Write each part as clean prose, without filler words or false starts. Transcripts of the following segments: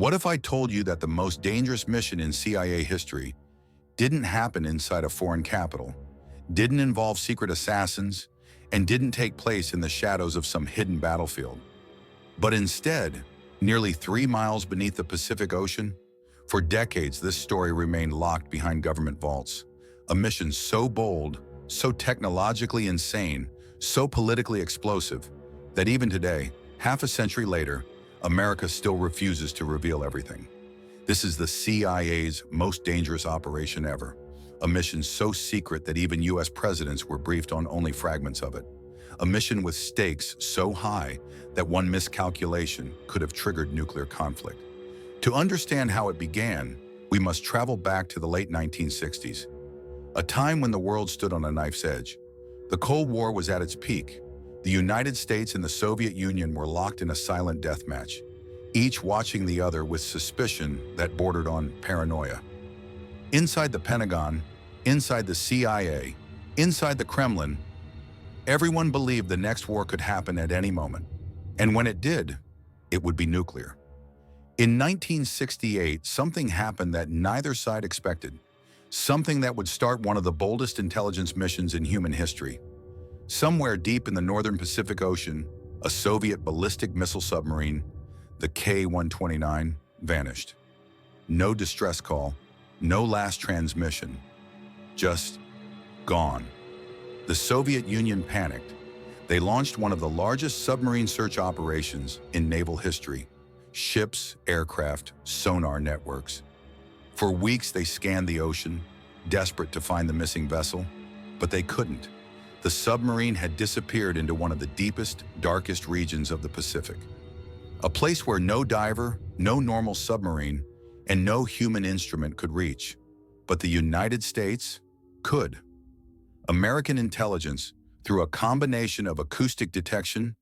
What if I told you that the most dangerous mission in CIA history didn't happen inside a foreign capital, didn't involve secret assassins, and didn't take place in the shadows of some hidden battlefield, but instead, nearly 3 miles beneath the Pacific Ocean? For decades, this story remained locked behind government vaults. A mission so bold, so technologically insane, so politically explosive, that even today, half a century later, America still refuses to reveal everything. This is the CIA's most dangerous operation ever, a mission so secret that even US presidents were briefed on only fragments of it. A mission with stakes so high that one miscalculation could have triggered nuclear conflict. To understand how it began, we must travel back to the late 1960s, a time when the world stood on a knife's edge. The Cold War was at its peak. The United States and the Soviet Union were locked in a silent death match, each watching the other with suspicion that bordered on paranoia. Inside the Pentagon, inside the CIA, inside the Kremlin, everyone believed the next war could happen at any moment. And when it did, it would be nuclear. In 1968, something happened that neither side expected. Something that would start one of the boldest intelligence missions in human history. Somewhere deep in the northern Pacific Ocean, a Soviet ballistic missile submarine, the K-129, vanished. No distress call, no last transmission, just gone. The Soviet Union panicked. They launched one of the largest submarine search operations in naval history. Ships, aircraft, sonar networks. For weeks they scanned the ocean, desperate to find the missing vessel, but they couldn't. The submarine had disappeared into one of the deepest, darkest regions of the Pacific. A place where no diver, no normal submarine, and no human instrument could reach. But the United States could. American intelligence, through a combination of acoustic detection,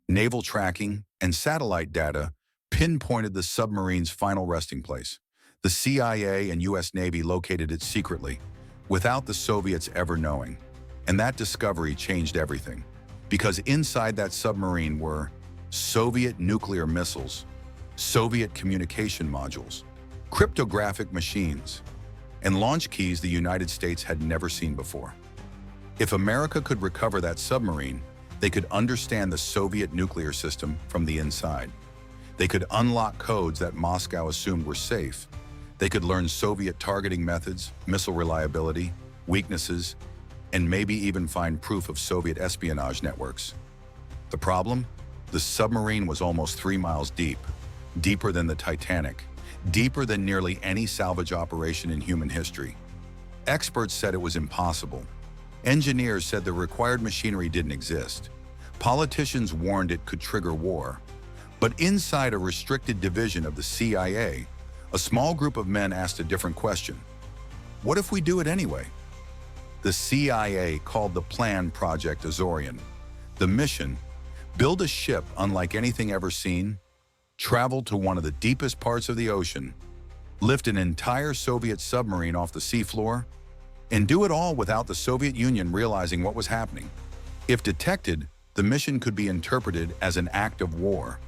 naval tracking, and satellite data, pinpointed the submarine's final resting place. The CIA and US Navy located it secretly, without the Soviets ever knowing. And that discovery changed everything, because inside that submarine were Soviet nuclear missiles, Soviet communication modules, cryptographic machines, and launch keys the United States had never seen before. If America could recover that submarine, they could understand the Soviet nuclear system from the inside. They could unlock codes that Moscow assumed were safe. They could learn Soviet targeting methods, missile reliability, weaknesses, and maybe even find proof of Soviet espionage networks. The problem? The submarine was almost 3 miles deep, deeper than the Titanic, deeper than nearly any salvage operation in human history. Experts said it was impossible. Engineers said the required machinery didn't exist. Politicians warned it could trigger war. But inside a restricted division of the CIA, a small group of men asked a different question. What if we do it anyway? The CIA called the plan Project Azorian. The mission: build a ship unlike anything ever seen, travel to one of the deepest parts of the ocean, lift an entire Soviet submarine off the seafloor, and do it all without the Soviet Union realizing what was happening. If detected, the mission could be interpreted as an act of war.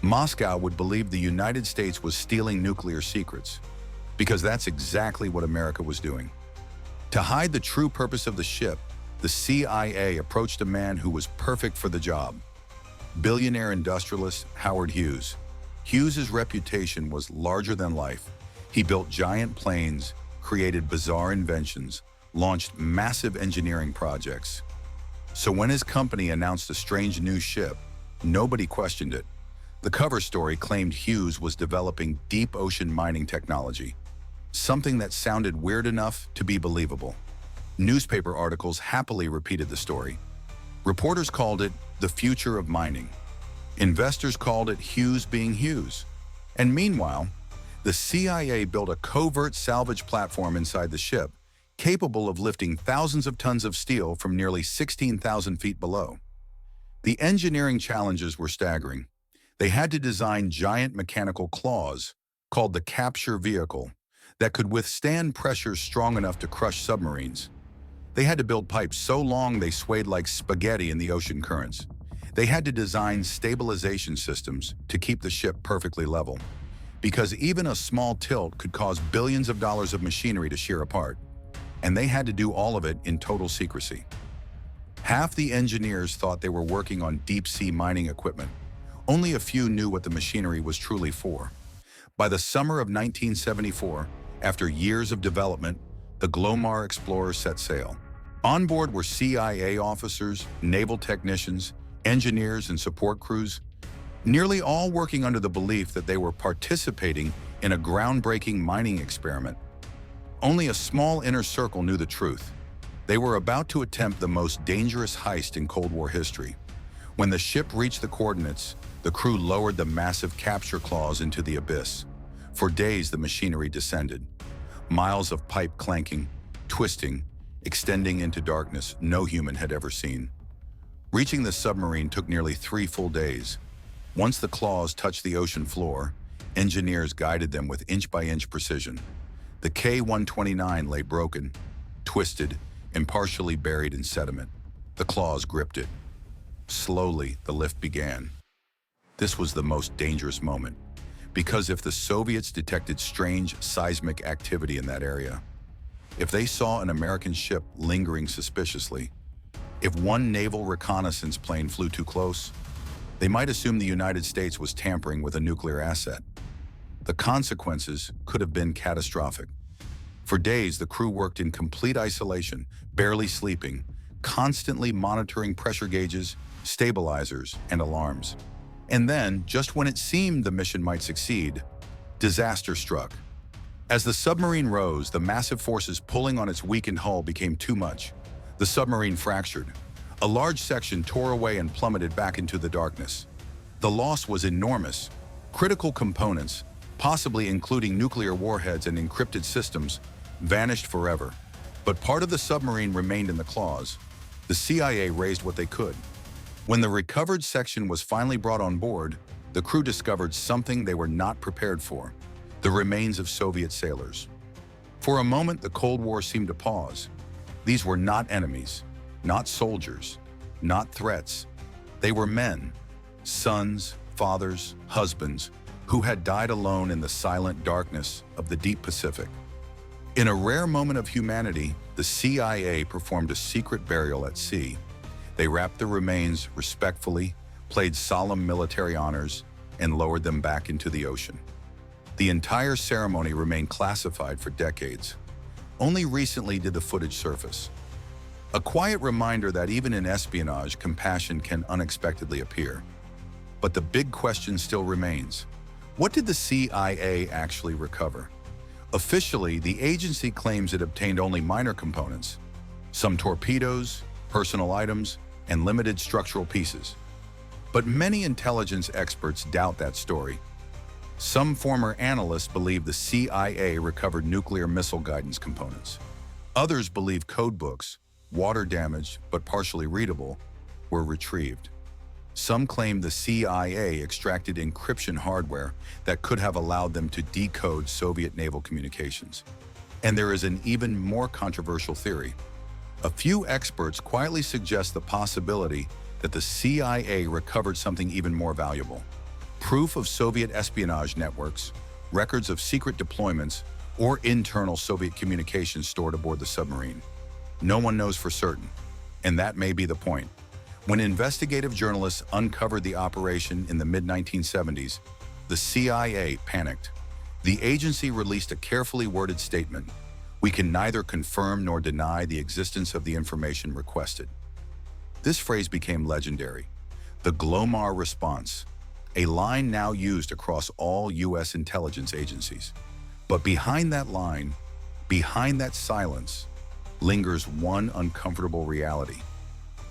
Moscow would believe the United States was stealing nuclear secrets, because that's exactly what America was doing. To hide the true purpose of the ship, the CIA approached a man who was perfect for the job. Billionaire industrialist Howard Hughes. Hughes's reputation was larger than life. He built giant planes, created bizarre inventions, launched massive engineering projects. So when his company announced a strange new ship, nobody questioned it. The cover story claimed Hughes was developing deep ocean mining technology, something that sounded weird enough to be believable. Newspaper articles happily repeated the story. Reporters called it the future of mining. Investors called it Hughes being Hughes. And meanwhile, the CIA built a covert salvage platform inside the ship, capable of lifting thousands of tons of steel from nearly 16,000 feet below. The engineering challenges were staggering. They had to design giant mechanical claws, called the capture vehicle, that could withstand pressures strong enough to crush submarines. They had to build pipes so long they swayed like spaghetti in the ocean currents. They had to design stabilization systems to keep the ship perfectly level. because even a small tilt could cause billions of dollars of machinery to shear apart, and they had to do all of it in total secrecy. Half the engineers thought they were working on deep-sea mining equipment. Only a few knew what the machinery was truly for. By the summer of 1974, after years of development, the Glomar Explorer set sail. On board were CIA officers, naval technicians, engineers, and support crews, nearly all working under the belief that they were participating in a groundbreaking mining experiment. Only a small inner circle knew the truth. They were about to attempt the most dangerous heist in Cold War history. When the ship reached the coordinates, the crew lowered the massive capture claws into the abyss. For days, the machinery descended. Miles of pipe clanking, twisting, extending into darkness no human had ever seen. Reaching the submarine took nearly 3 full days. Once the claws touched the ocean floor, engineers guided them with inch-by-inch precision. The K-129 lay broken, twisted, and partially buried in sediment. The claws gripped it. Slowly, the lift began. This was the most dangerous moment, because if the Soviets detected strange seismic activity in that area, if they saw an American ship lingering suspiciously, if one naval reconnaissance plane flew too close, they might assume the United States was tampering with a nuclear asset. The consequences could have been catastrophic. For days, the crew worked in complete isolation, barely sleeping, constantly monitoring pressure gauges, stabilizers, and alarms. And then, just when it seemed the mission might succeed, disaster struck. As the submarine rose, the massive forces pulling on its weakened hull became too much. The submarine fractured. A large section tore away and plummeted back into the darkness. The loss was enormous. Critical components, possibly including nuclear warheads and encrypted systems, vanished forever. But part of the submarine remained in the claws. The CIA raised what they could. When the recovered section was finally brought on board, the crew discovered something they were not prepared for: the remains of Soviet sailors. For a moment, the Cold War seemed to pause. These were not enemies, not soldiers, not threats. They were men, sons, fathers, husbands, who had died alone in the silent darkness of the deep Pacific. In a rare moment of humanity, the CIA performed a secret burial at sea. They wrapped the remains respectfully, played solemn military honors, and lowered them back into the ocean. The entire ceremony remained classified for decades. Only recently did the footage surface. A quiet reminder that even in espionage, compassion can unexpectedly appear. But the big question still remains: what did the CIA actually recover? Officially, the agency claims it obtained only minor components, some torpedoes, personal items, and limited structural pieces. But many intelligence experts doubt that story. Some former analysts believe the CIA recovered nuclear missile guidance components. Others believe codebooks, water-damaged but partially readable, were retrieved. Some claim the CIA extracted encryption hardware that could have allowed them to decode Soviet naval communications. And there is an even more controversial theory. A few experts quietly suggest the possibility that the CIA recovered something even more valuable: proof of Soviet espionage networks, records of secret deployments, or internal Soviet communications stored aboard the submarine. No one knows for certain, and that may be the point. When investigative journalists uncovered the operation in the mid-1970s, the CIA panicked. The agency released a carefully worded statement: "We can neither confirm nor deny the existence of the information requested." This phrase became legendary: the Glomar response, a line now used across all U.S. intelligence agencies. But behind that line, behind that silence, lingers one uncomfortable reality.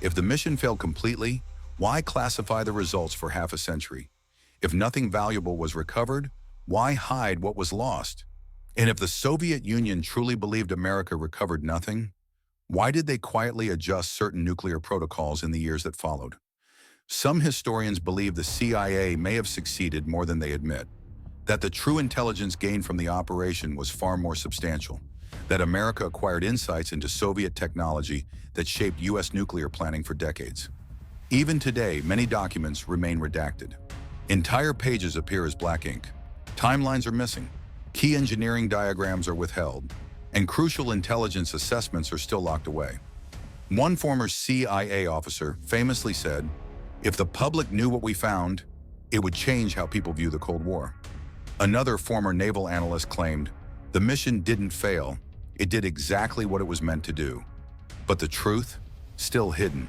If the mission failed completely, why classify the results for half a century? If nothing valuable was recovered, why hide what was lost? And if the Soviet Union truly believed America recovered nothing, why did they quietly adjust certain nuclear protocols in the years that followed? Some historians believe the CIA may have succeeded more than they admit, that the true intelligence gained from the operation was far more substantial, that America acquired insights into Soviet technology that shaped U.S. nuclear planning for decades. Even today, many documents remain redacted. Entire pages appear as black ink. Timelines are missing, key engineering diagrams are withheld, and crucial intelligence assessments are still locked away. One former CIA officer famously said, "If the public knew what we found, it would change how people view the Cold War." Another former naval analyst claimed, "The mission didn't fail, it did exactly what it was meant to do." But the truth? Still hidden.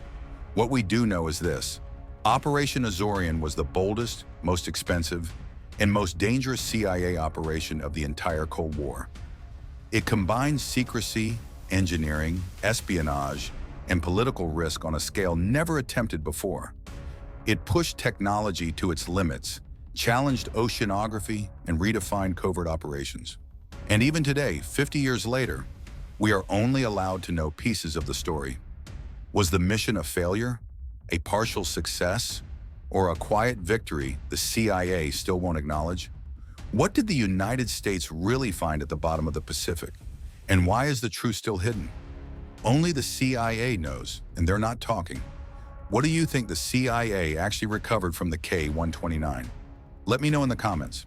What we do know is this: Operation Azorian was the boldest, most expensive, and most dangerous CIA operation of the entire Cold War. It combined secrecy, engineering, espionage, and political risk on a scale never attempted before. It pushed technology to its limits, challenged oceanography, and redefined covert operations. And even today, 50 years later, we are only allowed to know pieces of the story. Was the mission a failure, a partial success, or a quiet victory the CIA still won't acknowledge? What did the United States really find at the bottom of the Pacific? And why is the truth still hidden? Only the CIA knows, and they're not talking. What do you think the CIA actually recovered from the K-129? Let me know in the comments.